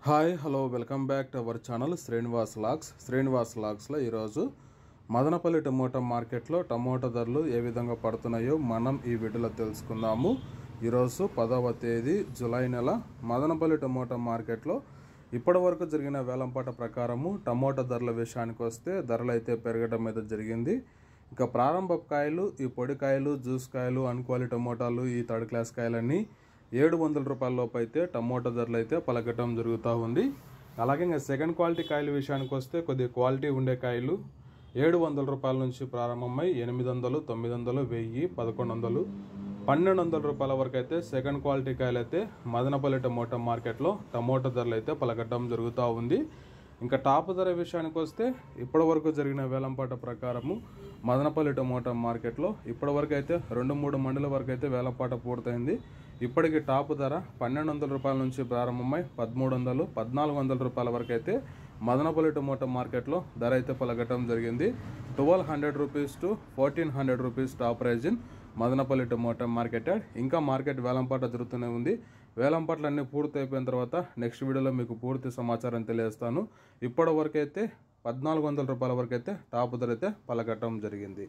Hi hello welcome back to our channel Srinivas లాగ్స్లో ఈరోజు Madanapalle tomato మార్కెట్లో టమోటా ధరలు ఏ విధంగా పడుతున్నాయో మనం ఈ వీడియోలో తెలుసుకుందాము. ఈరోజు 10వ తేదీ జూలై నెల మదనపల్లి టమోటా మార్కెట్లో ఇప్పటివరకు జరిగిన వేలంపాట ప్రకారము టమోటా ధరల విషయానికి వస్తే ధరలు అయితే పెరగడం అయితే జరిగింది. ఇక ప్రారంభ కాయలు, ఈ పొడి కాయలు, జ్యూస్ కాయలు, అన్క్వాలి టమోటాలు, ఈ థర్డ్ క్లాస్ కాయలన్నీ 700 రూపాయల లోపు అయితే టమోటా ధరలు అయితే పలకటం జరుగుతూ ఉంది. అలాగే ఇంకా సెకండ్ క్వాలిటీ కాయల విషయానికి వస్తే కొద్దిగా క్వాలిటీ ఉండే కాయలు 700 రూపాయల నుంచి ప్రారంభమై 800, 900, 1000, 1100, 1200 రూపాయల వరకు అయితే సెకండ్ క్వాలిటీ కాయలు అయితే మదనపల్లి టమోటా మార్కెట్లో టమోటా ధరలు అయితే పలకటం జరుగుతూ ఉంది. ఇంకా టాప్ ధర విషయానికి వస్తే ఇప్పటి వరకు జరిగిన వేలంపాట ప్రకారము మదనపల్లి టమోటా మార్కెట్లో ఇప్పటివరకు అయితే 2-3 మండల వరకు అయితే వేలంపాట పూర్తయింది. ఇప్పటికి టాప్ ధర 1200 రూపాయల నుంచి ప్రారంభమై 1300, 1400 రూపాయల వరకు అయితే మదనపల్లి టమోటా మార్కెట్లో ధర అయితే పలకటం జరిగింది. 1200 rupees to 1400 rupees top prize in Madanapalle tomato market. ఇంకా మార్కెట్ వేలంపాట జరుగుతూనే ఉంది. వేలంపాట్లు అన్నీ పూర్తి అయిపోయిన తర్వాత నెక్స్ట్ వీడియోలో మీకు పూర్తి సమాచారం తెలియజేస్తాను. ఇప్పటి వరకు అయితే 1400 రూపాయల వరకు అయితే టాప్ ధర అయితే పలకటం జరిగింది.